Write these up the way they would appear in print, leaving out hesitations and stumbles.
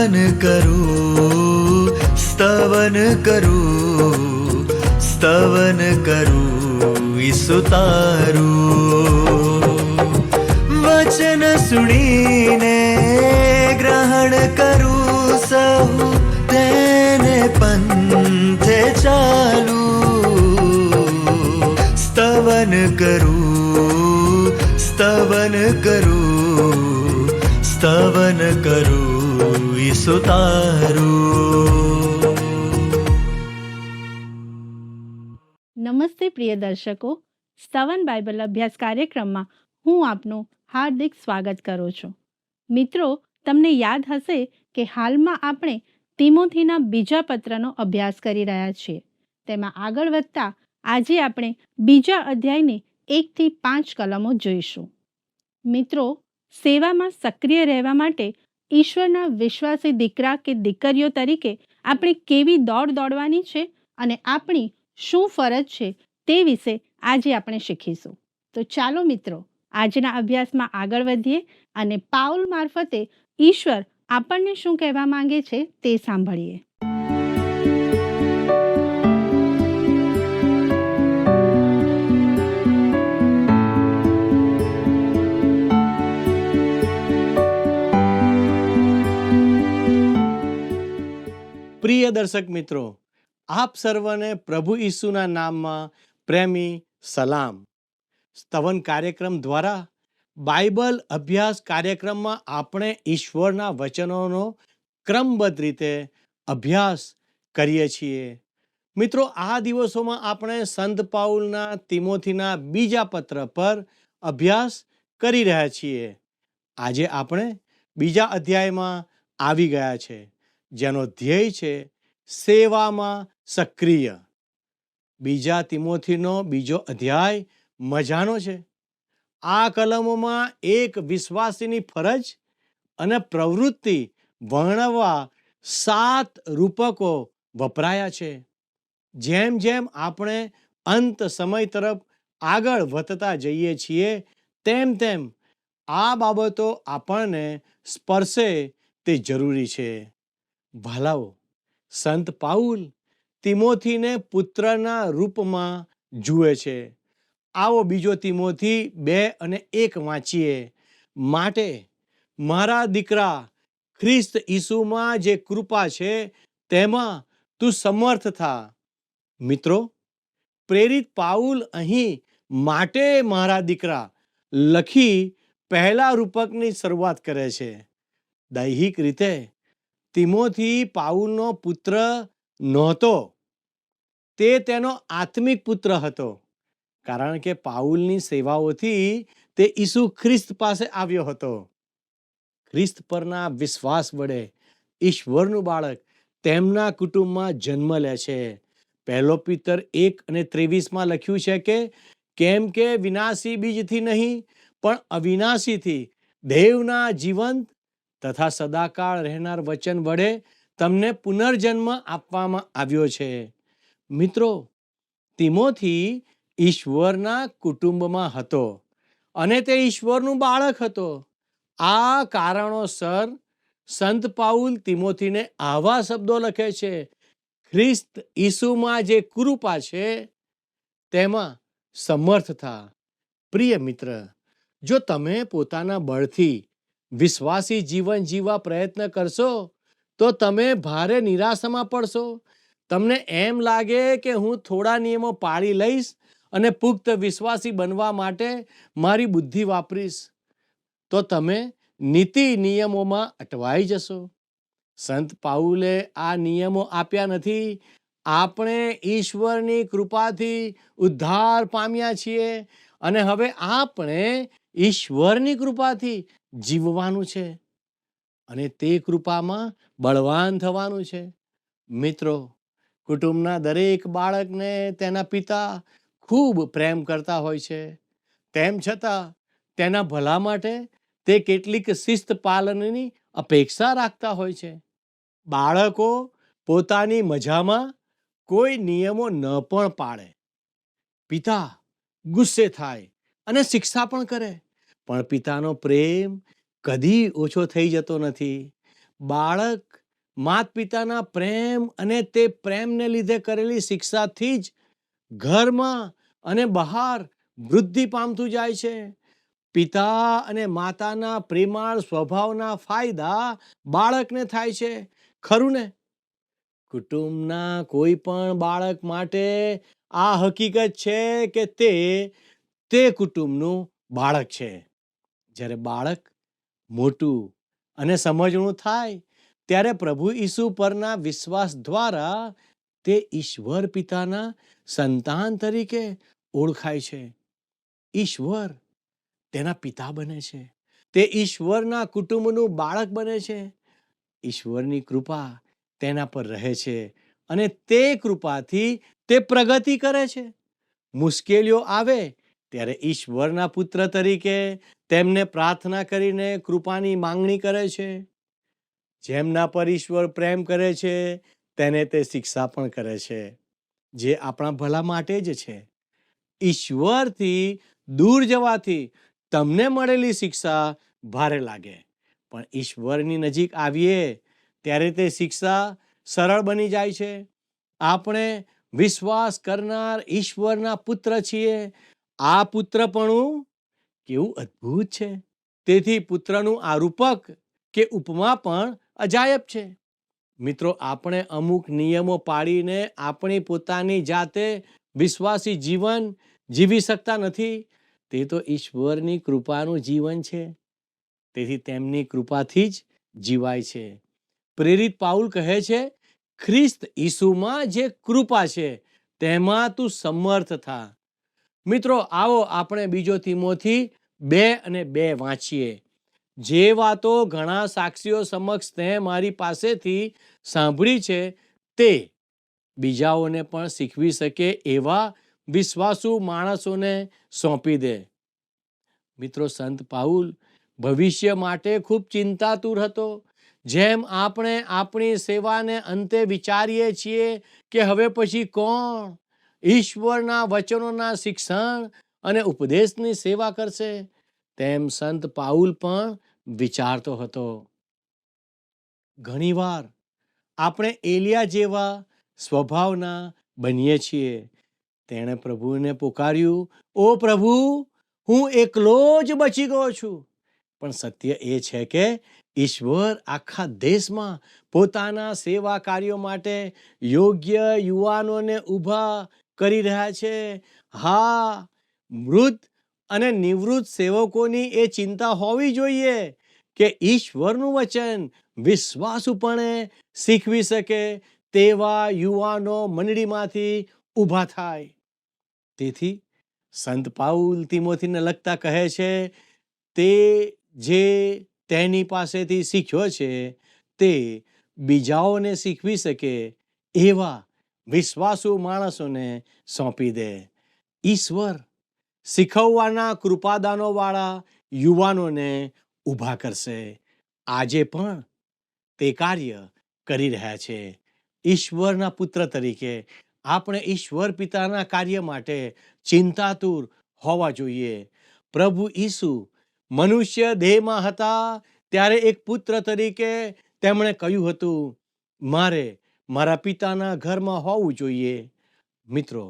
સ્તવન કરું, સ્તવન કરું, સ્તવન કરું ઈસુ તારું. વચન સુણીને ગ્રહણ કરું સહુ, તેને પંથે ચાલુ. સ્તવન કરું, સ્તવન કરું, સ્તવન કરું ઈસુ તારું. નમસ્તે પ્રિય દર્શકો, સ્તવન બાઇબલ અભ્યાસ કાર્યક્રમમાં હું આપનું હાર્દિક સ્વાગત કરું છું. મિત્રો, તમને યાદ હશે કે હાલમાં આપણે તિમોથીના બીજા પત્રનો અભ્યાસ કરી રહ્યા છીએ. તેમાં આગળ વધતા આજે આપણે બીજા અધ્યાયની 1 થી 5 કલમો જોઈશું. મિત્રો, સેવામાં સક્રિય રહેવા માટે ઈશ્વરના વિશ્વાસી દીકરા કે દીકરીઓ તરીકે આપણે કેવી દોડવાની છે અને આપણી શું ફરજ છે તે વિશે આજે આપણે શીખીશું. તો ચાલો મિત્રો, આજના અભ્યાસમાં આગળ વધીએ અને પાઉલ મારફતે ઈશ્વર આપણને શું કહેવા માંગે છે તે સાંભળીએ. પ્રિય દર્શક મિત્રો, આપ સર્વને પ્રભુ ઈસુના નામમાં પ્રેમી સલામ. સ્તવન કાર્યક્રમ દ્વારા બાઇબલ અભ્યાસ કાર્યક્રમમાં આપણે ઈશ્વરના વચનોનો ક્રમબદ્ધ રીતે અભ્યાસ કરીએ છીએ. મિત્રો, આ દિવસોમાં આપણે સંત પાઉલના તિમોથીના બીજા પત્ર પર અભ્યાસ કરી રહ્યા છીએ. આજે આપણે બીજા અધ્યાયમાં આવી ગયા છે, જેનો ધ્યેય છે સેવામાં સક્રિય. બીજા તિમોથીનો બીજો અધ્યાય મજાનો છે. આ કલમોમાં એક વિશ્વાસીની ફરજ અને પ્રવૃત્તિ વર્ણવવા 7 રૂપકો વપરાયા છે. જેમ જેમ આપણે અંત સમય તરફ આગળ વધતા જઈએ છીએ તેમ તેમ આ બાબતો આપણને સ્પર્શે તે જરૂરી છે. ભલાઓ, સંત પાઉલ તિમોથીને પુત્રના રૂપમાં જુએ છે. આવો બીજો તિમોથી 2:1 વાંચીએ. માટે મારા દીકરા, ખ્રિસ્ત ઈસુમાં જે કૃપા છે તેમાં તું સમર્થ થા. મિત્રો, પ્રેરિત પાઉલ અહીં માટે મારા દીકરા લખી પહેલા રૂપકની શરૂઆત કરે છે. દૈહિક રીતે તિમોથી પાઉલનો પુત્ર નહોતો, તે તેનો આત્મિક પુત્ર હતો, કારણ કે પાઉલની સેવાઓથી તે ઈસુ ખ્રિસ્ત પાસે આવ્યો હતો. ખ્રિસ્ત પરના વિશ્વાસ વડે ઈશ્વરનું બાળક તેમના કુટુંબમાં જન્મ લે છે. પહેલો પિતર 1:23 લખ્યું છે કે કેમ કે વિનાશી બીજથી નહીં પણ અવિનાશીથી દેવના જીવંત તથા સદાકાળ રહેનાર વચન વડે તમને પુનર્જન્મ આપવામાં આવ્યો છે. મિત્રો, તિમોથી ઈશ્વરના કુટુંબમાં હતો અને તે ઈશ્વરનું બાળક હતો. આ કારણોસર સંત પાઉલ તિમોથીને આવા શબ્દો લખે છે: ખ્રિસ્ત ઈસુમાં જે કૃપા છે તેમાં સમર્થ થા. પ્રિય મિત્ર, જો તમે પોતાના બળથી વિશ્વાસી જીવન જીવવા પ્રયત્ન કરશો તો તમે ભારે નિરાશામાં પડશો. તમને એમ લાગે કે હું થોડા નિયમો પાળી લઈશ અને પુખ્ત વિશ્વાસી બનવા માટે મારી બુદ્ધિ વાપરીશ, તો તમે નીતિ નિયમોમાં અટવાઈ જશો. સંત પાઉલે આ નિયમો આપ્યા નથી. આપણે ઈશ્વરની કૃપાથી ઉદ્ધાર પામ્યા છીએ અને હવે આપણે ઈશ્વરની કૃપાથી જીવવાનું છે અને તે કૃપામાં બળવાન થવાનું છે. મિત્રો, કુટુંબના દરેક બાળકને તેના પિતા ખૂબ પ્રેમ કરતા હોય છે. તેમ છતાં તેના ભલા માટે તે કેટલીક શિસ્ત પાલનની અપેક્ષા રાખતા હોય છે. બાળકો પોતાની મજામાં કોઈ નિયમો ન પણ પાળે. પિતા ગુસ્સે થાય અને શિક્ષા પણ કરે, પણ પિતાનો પ્રેમ કદી ઓછો થઈ જતો નથી. બાળક માતા પિતાના પ્રેમ અને તે પ્રેમને લીધે કરેલી શિક્ષાથી જ ઘરમાં અને બહાર વૃદ્ધિ પામતું જાય છે. પિતા અને માતાના પ્રેમાળ સ્વભાવના ફાયદા બાળકને થાય છે, ખરું ને? કુટુંબના કોઈ પણ બાળક માટે આ હકીકત છે કે તે કુટુંબનું બાળક છે. જ્યારે બાળક મોટું અને સમજણું થાય ત્યારે પ્રભુ ઈસુ પરના વિશ્વાસ દ્વારા તે ઈશ્વર પિતાના સંતાન તરીકે ઓળખાય છે. ઈશ્વર તેના પિતા બને છે. તે ઈશ્વરના કુટુંબનું બાળક બને છે. ઈશ્વરની કૃપા તેના પર રહે છે અને તે કૃપાથી તે પ્રગતિ કરે છે. મુશ્કેલીઓ આવે ત્યારે ઈશ્વરના પુત્ર તરીકે તેમને પ્રાર્થના કરીને કૃપાની માંગણી કરે છે. જેમના પર ઈશ્વર પ્રેમ કરે છે તેને તે શિક્ષા પણ કરે છે, જે આપણા ભલા માટે જ છે. ઈશ્વરથી દૂર જવાથી તમને મળેલી શિક્ષા ભારે લાગે, પણ ઈશ્વરની નજીક આવીએ ત્યારે તે શિક્ષા સરળ બની જાય છે. આપણે વિશ્વાસ કરનાર ઈશ્વરના પુત્ર છીએ. આ પુત્રપણું કેવું અદ્ભુત છે! તેથી પુત્રનું આ રૂપક કે ઉપમા પણ અજાયબ છે. મિત્રો, આપણે અમુક નિયમો પાડીને આપણી પોતાની જાતે વિશ્વાસી જીવન જીવી શકતા નથી. તે તો ઈશ્વરની કૃપાનું જીવન છે. તેથી તેમની કૃપાથી જ જીવાય છે. પ્રેરિત પાઉલ કહે છે, ખ્રિસ્ત ઈસુમાં જે કૃપા છે તેમાં તું સમર્થ થા. મિત્રો, આવો આપણે બીજો તિમોથી 2:2 વાંચીએ. જે વાતો ઘણા સાક્ષીઓ સમક્ષ તે મારી પાસેથી સાંભળી છે તે બીજાઓને પણ શીખવી શકે એવા વિશ્વાસુ માણસોને સોંપી દે. મિત્રો, સંત પાઉલ ભવિષ્ય માટે ખૂબ ચિંતાતુર હતો. જેમ આપણે આપણી સેવાને અંતે વિચારીએ છીએ કે હવે પછી કોણ ઈશ્વરના વચનોના શિક્ષણ અને ઉપદેશની સેવા કરશે, તેમ સંત પાઉલ પણ વિચારતો હતો. ઘણીવાર આપણે એલિયા જેવા સ્વભાવના બનીએ છીએ. તેણે પ્રભુને પુકાર્યું, ઓ પ્રભુ, હું એકલો જ બચી ગયો છું. પણ સત્ય એ છે કે ઈશ્વર આખા દેશમાં પોતાના સેવા કાર્યો માટે યોગ્ય યુવાનોને ઊભા કરી રહ્યા છે. હા, મૃત અને નિવૃત્ત સેવકોની એ ચિંતા હોવી જોઈએ કે ઈશ્વરનું વચન વિશ્વાસુપણે શીખવી શકે તેવા યુવાનો મંડળીમાંથી ઊભા થાય. તેથી સંત પાઉલ તિમોથીને લખતા કહે છે, તે જે તેની પાસેથી શીખ્યો છે તે બીજાઓને શીખવી શકે એવા વિશ્વાસુ માણસોને સોંપી દે. ઈશ્વર શીખવવાના કૃપાદાનોવાળા યુવાનોને ઊભા કરશે. આજે પણ તે કાર્ય કરી રહ્યા છે. ઈશ્વરના પુત્ર તરીકે આપણે ઈશ્વર પિતાના કાર્ય માટે ચિંતાતુર હોવા જોઈએ. પ્રભુ ઈસુ મનુષ્ય દેહમાં હતા ત્યારે એક પુત્ર તરીકે તેમણે કહ્યું હતું, મારે મારા પિતાના ઘરમાં હોવું જોઈએ. મિત્રો,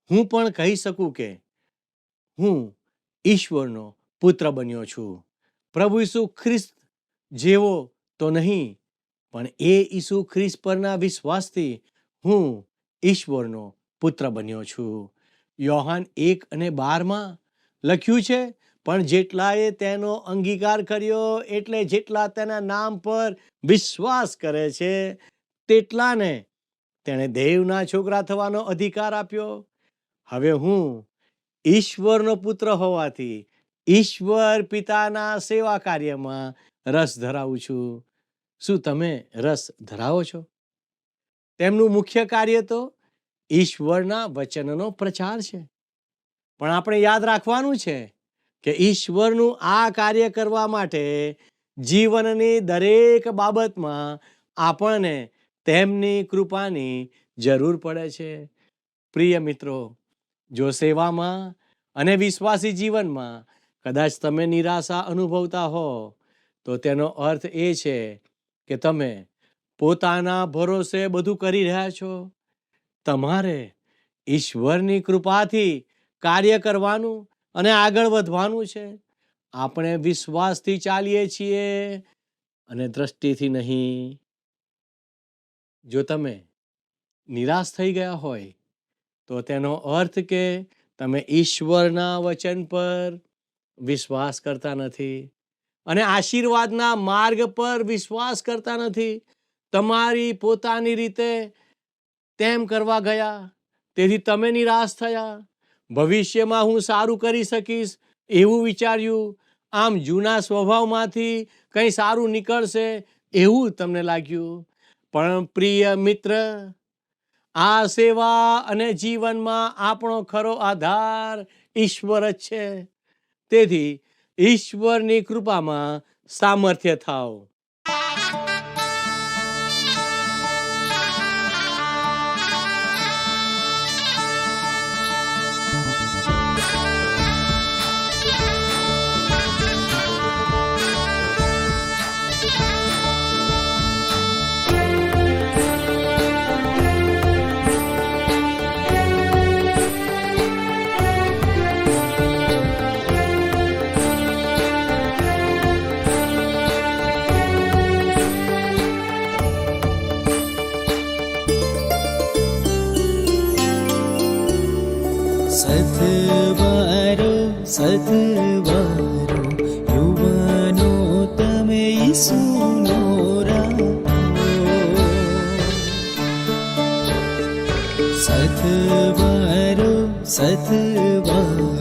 હું પણ કહી શકું કે હું ઈશ્વરનો પુત્ર બન્યો છું. પ્રભુ ઈસુ ખ્રિસ્ત જેવો તો નહીં, પણ એ ઈસુ ખ્રિસ્ત પરના વિશ્વાસથી હું ઈશ્વરનો પુત્ર બન્યો છું. યોહાન 1:12 લખ્યું છે, પણ જેટલાએ તેનો અંગીકાર કર્યો, એટલે જેટલા તેના નામ પર વિશ્વાસ કરે છે તેટલાને તેણે દેવના છોકરા થવાનો અધિકાર આપ્યો. હવે હું ઈશ્વરનો પુત્ર હોવાથી ઈશ્વર પિતાના સેવા કાર્યમાં રસ ધરાવું છું. શું તમે રસ ધરાવો છો? તેમનું મુખ્ય કાર્ય તો ઈશ્વરના વચનનો પ્રચાર છે. પણ આપણે યાદ રાખવાનું છે કે ઈશ્વરનું આ કાર્ય કરવા માટે જીવનની દરેક બાબતમાં આપણને તેમની કૃપાની જરૂર પડે છે. પ્રિય મિત્રો, જો સેવામાં અને વિશ્વાસી જીવનમાં કદાચ તમે નિરાશા અનુભવતા હો તો તેનો અર્થ એ છે કે તમે પોતાના ભરોસે બધું કરી રહ્યા છો. તમારે ઈશ્વરની કૃપાથી કાર્ય કરવાનું અને આગળ વધવાનું છે. આપણે વિશ્વાસથી ચાલીએ છીએ અને દ્રષ્ટિથી નહીં. જો તમે નિરાશ થઈ ગયા હોય તો તેનો અર્થ કે તમે ઈશ્વરના વચન પર વિશ્વાસ કરતા નથી અને આશીર્વાદના માર્ગ પર વિશ્વાસ કરતા નથી. તમારી પોતાની રીતે તેમ કરવા ગયા, તેથી તમે નિરાશ થયા. ભવિષ્યમાં હું સારું કરી શકીશ એવું વિચાર્યું. આમ જૂના સ્વભાવમાંથી કંઈ સારું નીકળશે એવું તમને લાગ્યું. પણ પ્રિય મિત્ર, આ સેવા અને જીવનમાં આપણો ખરો આધાર ઈશ્વર જ છે. તેથી ઈશ્વરની કૃપામાં સામર્થ્ય થાઓ. સતવારો યુવાનો તમે ઈસુનો રાખો. સતવારો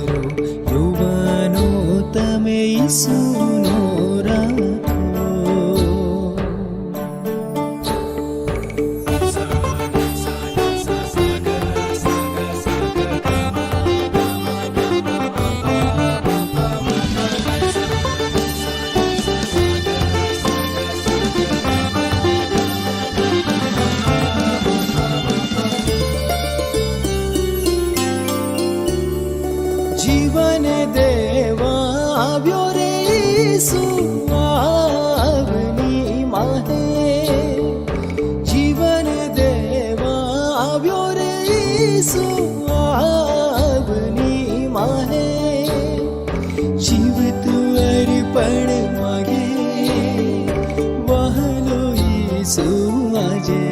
યુવાનો તમે ઈસુનો રાખો. જીવન દેવા આવ્યો રે ઈસુ આવની માહે. જીવન દેવા આવ્યો રે ઈસુ આવની માહે. જીવ તું અર્પણ માગે વહાલો ઈસુ આજે.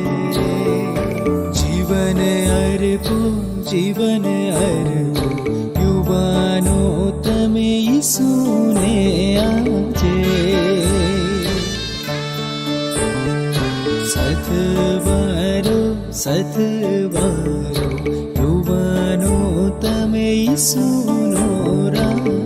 જીવન અર્પો યુવાનો તમે ઈસુને આજે. સતવારો યુવાનો તમે ઈસુનો રાખો.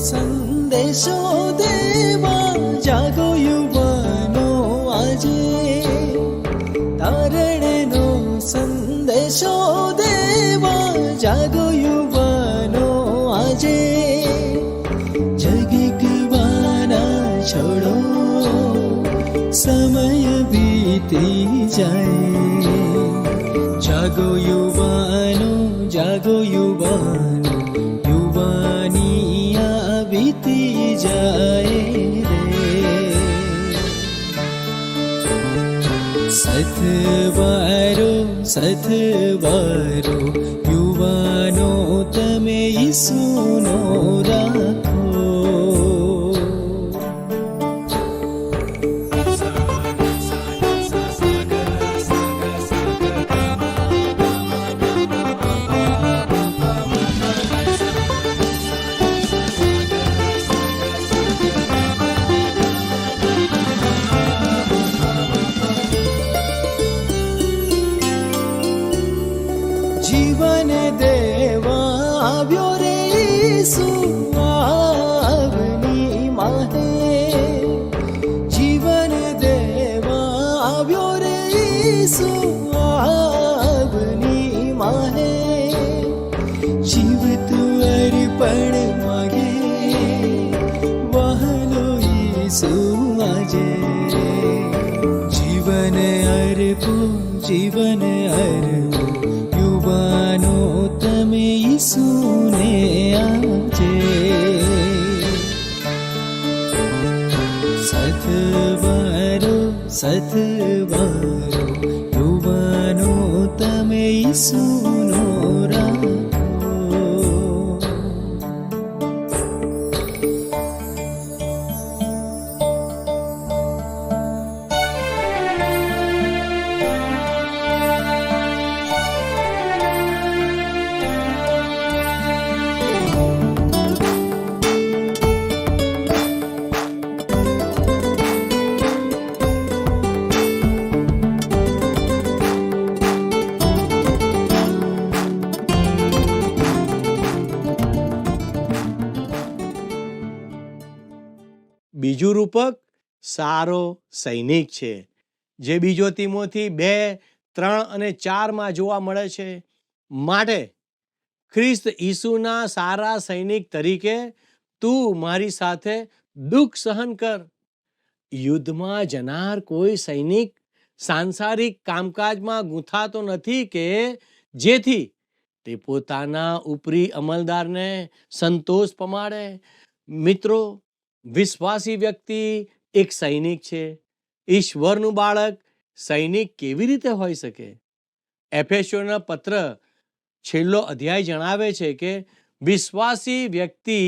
સંદેશો દેવા જાગો યુવાનો આજે. તારણનો સંદેશો દેવા જાગો યુવાનો આજે. જગવાના છોડો સમય બીતી જાય. જાગો યુવાનો યુવાની बीती जाए रे. सतवारो युવાનો તમે ઈસુનો રાખો. જીવન દે આવ્યો રે ઈસુ આવની માહે, જીવન દેવા આવ્યો રે ઈસુ આવની માહે, જીવ તું અર્પણ માગે વહાલો ઈસુ આજે, જીવન અર્પો જીવન અર્પો યુવાનો તમે ઈસુને આજે, સતવારો સતવારો યુવાનો તમે ઈસુનો રાખો. બીજું રૂપક સારો સૈનિક છે, જે બીજો તિમોથી 2:3-4 જોવા મળે છે. માટે ખ્રિસ્ત ઈસુના સારા સૈનિક તરીકે તું મારી સાથે દુઃખ સહન કર. યુદ્ધમાં જનાર કોઈ સૈનિક સાંસારિક કામકાજમાં ગૂંથાતો નથી કે જેથી તે પોતાના ઉપરી અમલદારને સંતોષ પમાડે. મિત્રો, વિશ્વાસી વ્યક્તિ એક સૈનિક છે. ઈશ્વરનું બાળક સૈનિક કેવી રીતે હોઈ શકે? એફેસોના પત્ર 6 અધ્યાય જણાવે છે કે વિશ્વાસી વ્યક્તિ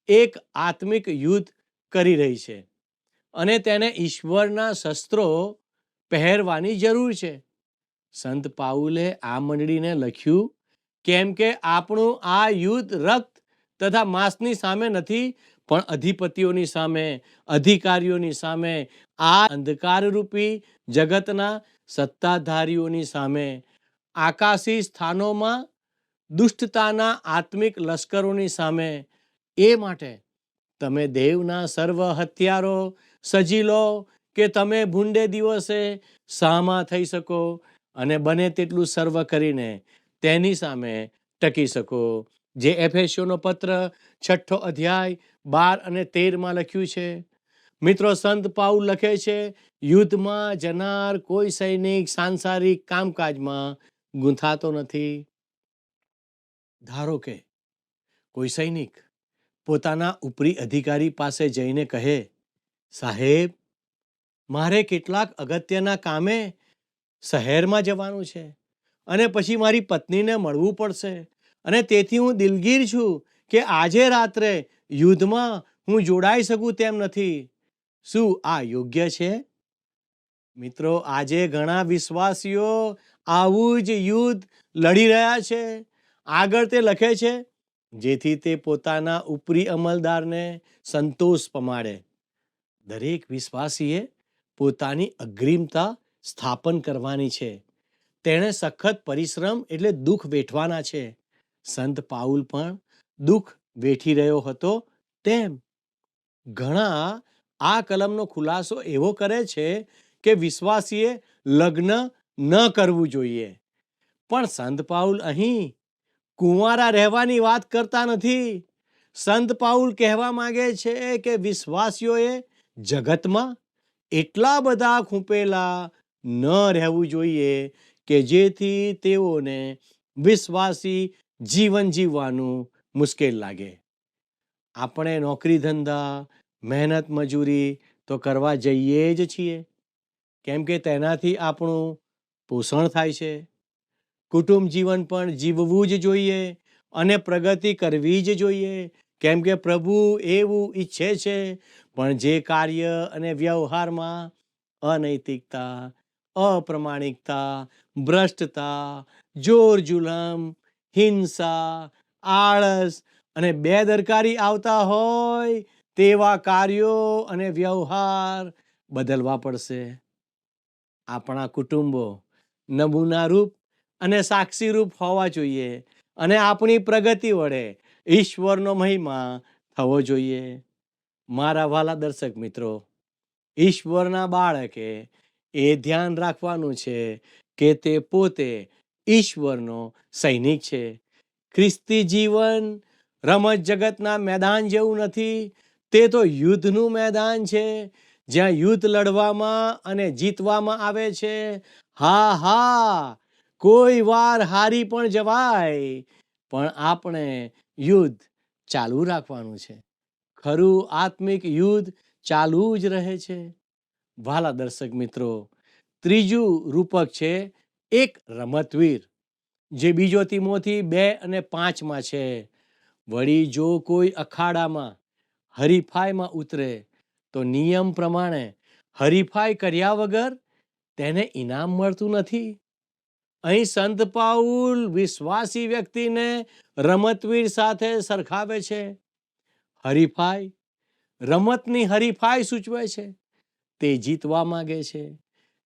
એક આત્મિક યુદ્ધ કરી રહી છે અને તેને ઈશ્વરના શસ્ત્રો પહેરવાની જરૂર છે. સંત પાઉલે આ મંડળીને લખ્યું, કેમ કે આપણું આ યુદ્ધ રક્ત તથા માંસની સામે નથી, પણ અધિપતિઓની સામે, અધિકારીઓની સામે, આ અંધકારરૂપી જગતના સત્તાધારીઓની સામે, આકાશી સ્થાનોમાં દુષ્ટતાના આત્મિક લશ્કરોની સામે. એ માટે તમે દેવના સર્વ હથિયારો સજી લો કે તમે ભૂંડે દિવસે સામા થઈ શકો અને બને તેટલું સર્વ કરીને તેની સામે ટકી શકો. જે એફેસોનો પત્ર 6 અધ્યાય 12 અને 13 લખ્યું છે. મિત્રો, સંત પાઉલ લખે છે, યુદ્ધમાં જનાર કોઈ સૈનિક સાંસારિક કામકાજમાં ગૂંથાતો નથી. ધારો કે કોઈ સૈનિક પોતાના ઉપરી અધિકારી પાસે જઈને કહે, સાહેબ, મારે કેટલાક અગત્યના કામે શહેરમાં જવાનું છે અને પછી મારી પત્નીને મળવું પડશે અને તેથી હું દિલગીર છું કે આજે રાત્રે યુદ્ધમાં હું જોડાઈ શકું તેમ નથી. શું આ યોગ્ય છે? મિત્રો, આજે ઘણા વિશ્વાસીઓ આવું જ યુદ્ધ લડી રહ્યા છે. આગળ તે લખે છે, જેથી તે પોતાના ઉપરી અમલદારને સંતોષ પમાડે. દરેક વિશ્વાસીએ પોતાની અગ્રીમતા સ્થાપન કરવાની છે. તેણે સખત પરિશ્રમ એટલે દુઃખ વેઠવાના છે. સંત પાઉલ પણ દુઃખ વેઠી રહ્યો હતો. તેમ ઘણા આ કલમનો ખુલાસો એવો કરે છે કે વિશ્વાસીએ લગ્ન ન કરવું જોઈએ. પણ સંત પાઉલ અહીં કુંવારા રહેવાની વાત કરતા નથી. સંત પાઉલ કહેવા માંગે છે કે વિશ્વાસીઓએ જગતમાં એટલા બધા ખૂંપેલા ન રહેવું જોઈએ કે જેથી તેઓને વિશ્વાસી જીવન જીવવાનું મુશ્કેલ લાગે. આપણે નોકરી ધંધા, મહેનત મજૂરી તો કરવા જઈએ જ છીએ, કેમ કે તેનાથી આપણું પોષણ થાય છે. કુટુંબ જીવન પણ જીવવું જ જોઈએ અને પ્રગતિ કરવી જ જોઈએ, કેમ કે પ્રભુ એવું ઈચ્છે છે. પણ જે કાર્ય અને વ્યવહારમાં અનૈતિકતા, અપ્રમાણિકતા, ભ્રષ્ટતા, જોર જુલમ, હિંસા, આળસ અને બેદરકારી આવતા હોય તેવા કાર્યો અને વ્યવહાર બદલવા પડશે. આપણા કુટુંબો નમૂનારૂપ અને સાક્ષીરૂપ હોવા જોઈએ અને આપણી પ્રગતિ વડે ઈશ્વરનો મહિમા થવો જોઈએ. મારા વાલા દર્શક મિત્રો, ઈશ્વરના બાળકે એ ધ્યાન રાખવાનું છે કે તે પોતે ઈશ્વરનો સૈનિક છે. ખ્રિસ્તી જીવન રમત જગતના મેદાન જેવું નથી, તે તો યુદ્ધનું મેદાન છે, જ્યાં યુદ્ધ લડવામાં અને જીતવામાં આવે છે. હા હા, કોઈ વાર હારી પણ જવાય, પણ આપણે યુદ્ધ ચાલુ રાખવાનું છે. ખરું આત્મિક યુદ્ધ ચાલુ જ રહે છે. વાલા દર્શક મિત્રો, ત્રીજું રૂપક છે એક રમતવીર, જે બીજો તિમોથી 2:5 છે. વળી જો કોઈ અખાડામાં હરીફાઈમાં ઉતરે તો નિયમ પ્રમાણે હરીફાઈ કર્યા વગર તેને ઇનામ મળતું નથી. અહીં સંત પાઉલ વિશ્વાસી વ્યક્તિને રમતવીર સાથે સરખાવે છે. હરીફાઈ, રમતની હરીફાઈ સૂચવે છે. તે જીતવા માંગે છે.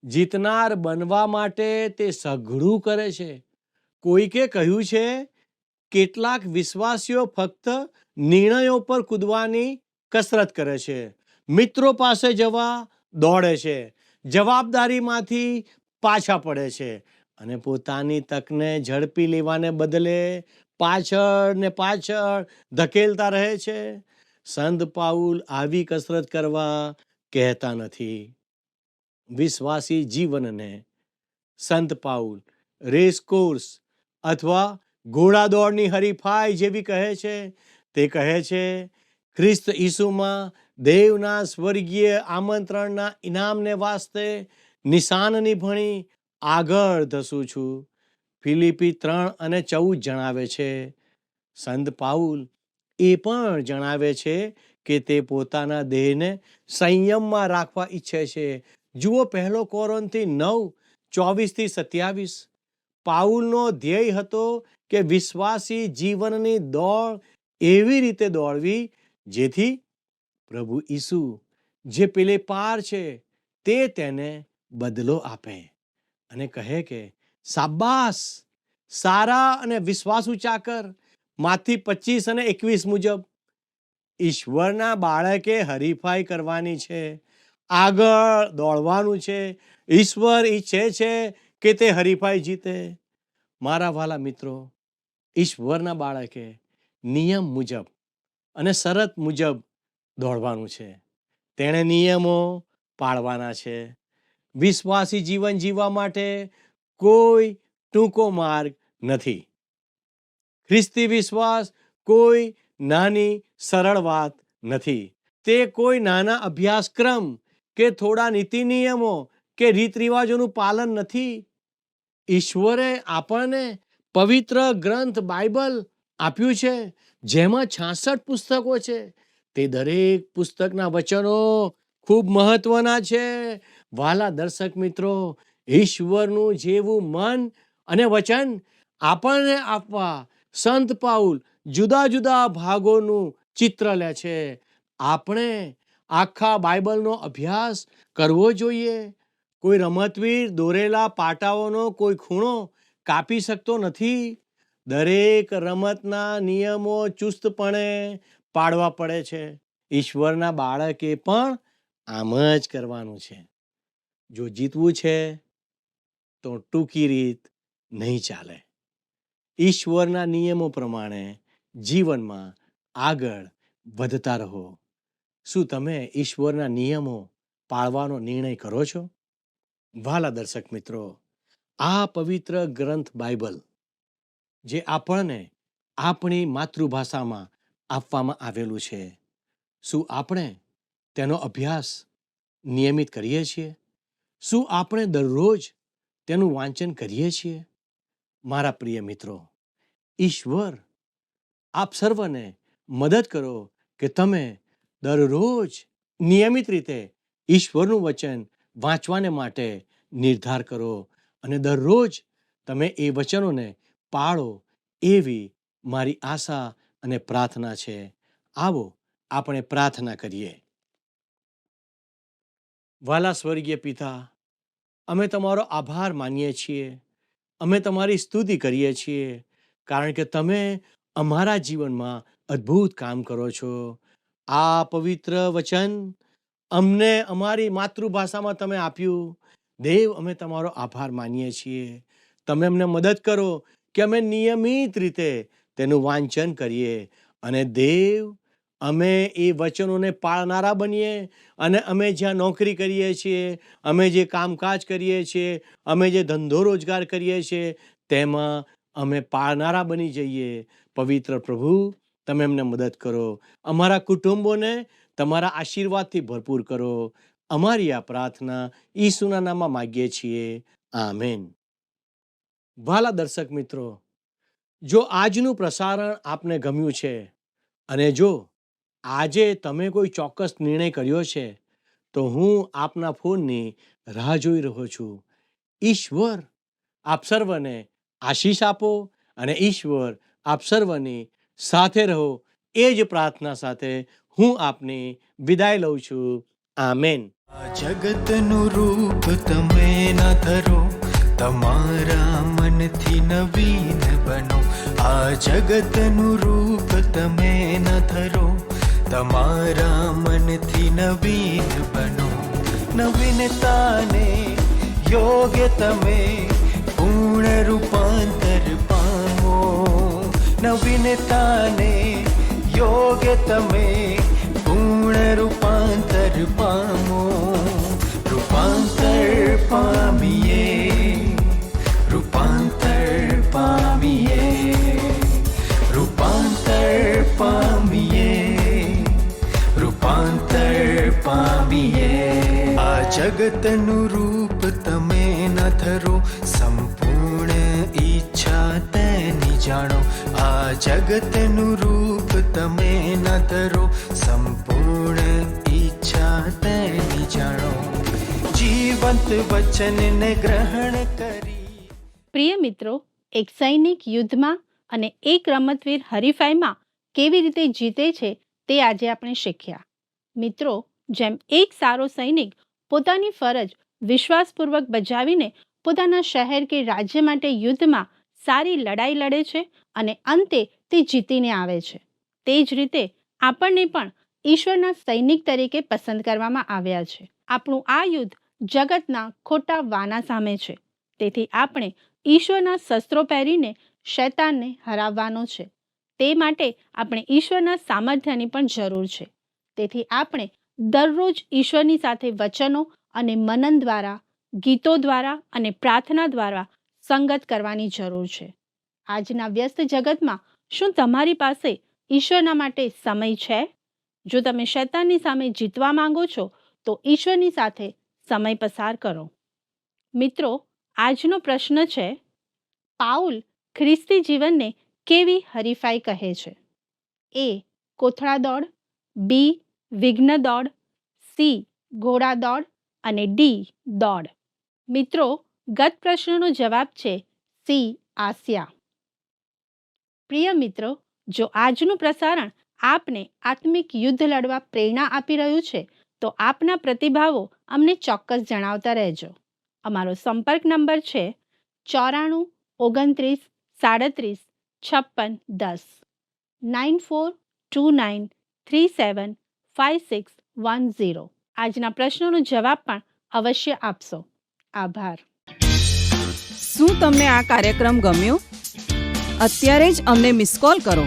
જીતનાર બનવા માટે તે સઘળું કરે છે. કોઈકે કહ્યું છે, કેટલાક વિશ્વાસીઓ ફક્ત નિર્ણયો પર કૂદવાની કસરત કરે છે, મિત્રો પાસે જવા દોડે છે, જવાબદારીમાંથી પાછા પડે છે અને પોતાની તકને ઝડપી લેવાને બદલે પાછળ ને પાછળ ધકેલતા રહે છે. સંત પાઉલ આવી કસરત કરવા કહેતા નથી. વિશ્વાસી જીવનને સંત પાઉલ રેસ કોર્સ અથવા ઘોડાદોડની હરીફાઈ જેવી કહે છે. તે કહે છે, ખ્રિસ્ત ઈસુમાં દેવના સ્વર્ગીય આમંત્રણના ઇનામને વાસ્તે નિશાનની ભણી આગળ ધસું છું. ફિલિપી 3:14 જણાવે છે. સંત પાઉલ એ પણ જણાવે છે કે તે પોતાના દેહને સંયમમાં રાખવા ઈચ્છે છે. જુઓ 1 કોરિન્થી 9:24-27. પાઉલનો ધ્યેય હતો કે વિશ્વાસી જીવનની દોડ એવી રીતે દોડવી જેથી પ્રભુ ઈસુ જે પેલે પાર છે તે તેને બદલો આપે અને કહે કે શાબાશ, સારા અને વિશ્વાસુ ચાકર. માથી 25:21 મુજબ ઈશ્વરના બાળકે હરીફાઈ કરવાની છે, આગળ દોડવાનું છે. ઈશ્વર ઈચ્છે છે કે તે હરીફાઈ જીતે. મારા વાલા મિત્રો, ઈશ્વરના બાળકે નિયમ મુજબ અને શરત મુજબ દોડવાનું છે. તેણે નિયમો પાળવાના છે. વિશ્વાસી જીવન જીવવા માટે કોઈ ટૂંકો માર્ગ નથી. ખ્રિસ્તી વિશ્વાસ કોઈ નાની સરળ વાત નથી. તે કોઈ નાના અભ્યાસક્રમ કે થોડા નીતિ નિયમો કે રીત રિવાજોનું પાલન નથી. ઈશ્વરે આપણને પવિત્ર ગ્રંથ બાઇબલ આપ્યું છે, જેમાં 66 પુસ્તકો છે. તે દરેક પુસ્તકના વચનો ખૂબ મહત્વના છે. વાલા દર્શક મિત્રો, ઈશ્વરનું જેવું મન અને વચન આપણને આપવા સંત પાઉલ જુદા જુદા ભાગોનું ચિત્ર લે છે. આપણે આખા બાઇબલનો અભ્યાસ કરવો જોઈએ. કોઈ રમતવીર દોરેલા પાટાઓનો કોઈ ખૂણો કાપી શકતો નથી. દરેક રમતના નિયમો ચુસ્તપણે પાડવા પડે છે. ઈશ્વરના બાળકે પણ આમ જ કરવાનું છે. જો જીતવું છે તો ટૂંકી રીત નહીં ચાલે. ઈશ્વરના નિયમો પ્રમાણે જીવનમાં આગળ વધતા રહો. શું તમે ઈશ્વરના નિયમો પાળવાનો નિર્ણય કરો છો? વાલા દર્શક મિત્રો, આ પવિત્ર ગ્રંથ બાઇબલ જે આપણને આપણી માતૃભાષામાં આપવામાં આવેલું છે, શું આપણે તેનો અભ્યાસ નિયમિત કરીએ છીએ? શું આપણે દરરોજ તેનું વાંચન કરીએ છીએ? મારા પ્રિય મિત્રો, ઈશ્વર આપ સર્વને મદદ કરો કે તમે દરરોજ નિયમિત રીતે ઈશ્વરનું વચન વાંચવાને માટે નિર્ધાર કરો અને દરરોજ તમે એ વચનોને પાળો, એવી મારી આશા અને પ્રાર્થના છે. આવો આપણે પ્રાર્થના કરીએ. વાલા સ્વર્ગીય પિતા, અમે તમારો આભાર માનીએ છીએ. અમે તમારી સ્તુતિ કરીએ છીએ. કારણ કે તમે અમારા જીવનમાં અદ્ભુત કામ કરો છો. આ પવિત્ર વચન અમને અમારી માતૃભાષામાં તમે આપ્યું. દેવ, અમે તમારો આભાર માનીએ છીએ. તમે અમને મદદ કરો કે અમે નિયમિત રીતે તેનું વાંચન કરીએ, અને દેવ, અમે એ વચનોને પાળનારા બનીએ, અને અમે જ્યાં નોકરી કરીએ છીએ, અમે જે કામકાજ કરીએ છીએ, અમે જે ધંધો રોજગાર કરીએ છીએ, તેમાં અમે પાળનારા બની જઈએ. પવિત્ર પ્રભુ, તમે અમને મદદ કરો. અમારા કુટુંબોને તમારા આશીર્વાદથી ભરપૂર કરો. અમારી આ પ્રાર્થના ઈસુના નામમાં માગીએ છીએ. આમેન. વાલા દર્શક મિત્રો, જો આજનું પ્રસારણ આપને ગમ્યું છે, અને જો આજે તમે કોઈ ચોક્કસ નિર્ણય કર્યો છે, તો હું આપના ફોનની રાહ જોઈ રહ્યો છું. ઈશ્વર આપ સર્વને આશીષ આપો, અને ઈશ્વર આપ સર્વની સાથે રહો. એ જ પ્રાર્થના સાથે હું આપની વિદાય લઉં છું. આમેન. આ જગતનું રૂપ તમે ન ધરો, તમારા મનથી નવીન બનો. આ જગતનું રૂપ તમે ન ધરો, તમારા મનથી નવીન બનો. નવીનતાને યોગ્ય તમે પૂર્ણ રૂપાંતર પામો. નવીનતાને યોગ્ય તમે પૂર્ણ રૂપાંતર પામો. રૂપાંતર પામીએ, રૂપાંતર પામીએ, રૂપાંતર પામીએ, રૂપાંતર પામીએ. આ જગતનું રૂપ તમે ન ધરો, સંપૂર્ણ ઈચ્છા તેની જાણો. આ જગતનું રૂપ તમે ન ધરો, સંપૂર્ણ ઈચ્છા તેની જાણો. જીવંત વચનને ગ્રહણ કરી. પ્રિય મિત્રો, એક સૈનિક યુદ્ધમાં અને એક રમતવીર હરીફાઈમાં કેવી રીતે જીતે છે તે આજે આપણે શીખ્યા. મિત્રો, જેમ એક સારો સૈનિક પોતાની ફરજ વિશ્વાસપૂર્વક બજાવીને પોતાના શહેર કે રાજ્ય માટે યુદ્ધમાં સારી લડાઈ લડે છે અને અંતે તે જીતીને આવે છે, તે જ રીતે આપણને પણ ઈશ્વરના સૈનિક તરીકે પસંદ કરવામાં આવ્યા છે. આપણું આ યુદ્ધ જગતના ખોટા વાના સામે છે. તેથી આપણે ઈશ્વરના શસ્ત્રો પહેરીને શૈતાનને હરાવવાનો છે. તે માટે આપણે ઈશ્વરના સામર્થ્યની પણ જરૂર છે. તેથી આપણે દરરોજ ઈશ્વરની સાથે વચનો અને મનન દ્વારા, ગીતો દ્વારા અને પ્રાર્થના દ્વારા સંગત કરવાની જરૂર છે. આજના વ્યસ્ત જગતમાં શું તમારી પાસે ઈશ્વરના માટે સમય છે? જો તમે શૈતાનની સામે જીતવા માંગો છો, તો ઈશ્વરની સાથે સમય પસાર કરો. મિત્રો, આજનો પ્રશ્ન છે, પાઉલ ખ્રિસ્તી જીવનને કેવી હરીફાઈ કહે છે? એ. કોથળા દોડ, બી. વિઘ્ન દોડ, સી. ઘોડા દોડ અને ડી. દોડ. મિત્રો, ગત પ્રશ્નનો જવાબ છે સી. આસ્યા. પ્રિય મિત્રો, જો આજનું પ્રસારણ આપને આત્મિક યુદ્ધ લડવા પ્રેરણા આપી રહ્યું છે, તો આપના પ્રતિભાવો અમને ચોક્કસ જણાવતા રહેજો. અમારો સંપર્ક નંબર છે 94 29 37 56 10, 9429375610. આજના પ્રશ્નોનો જવાબ પણ અવશ્ય આપશો. આભાર. શું તમને આ કાર્યક્રમ ગમ્યો? અત્યારે જ અમને મિસ કોલ કરો.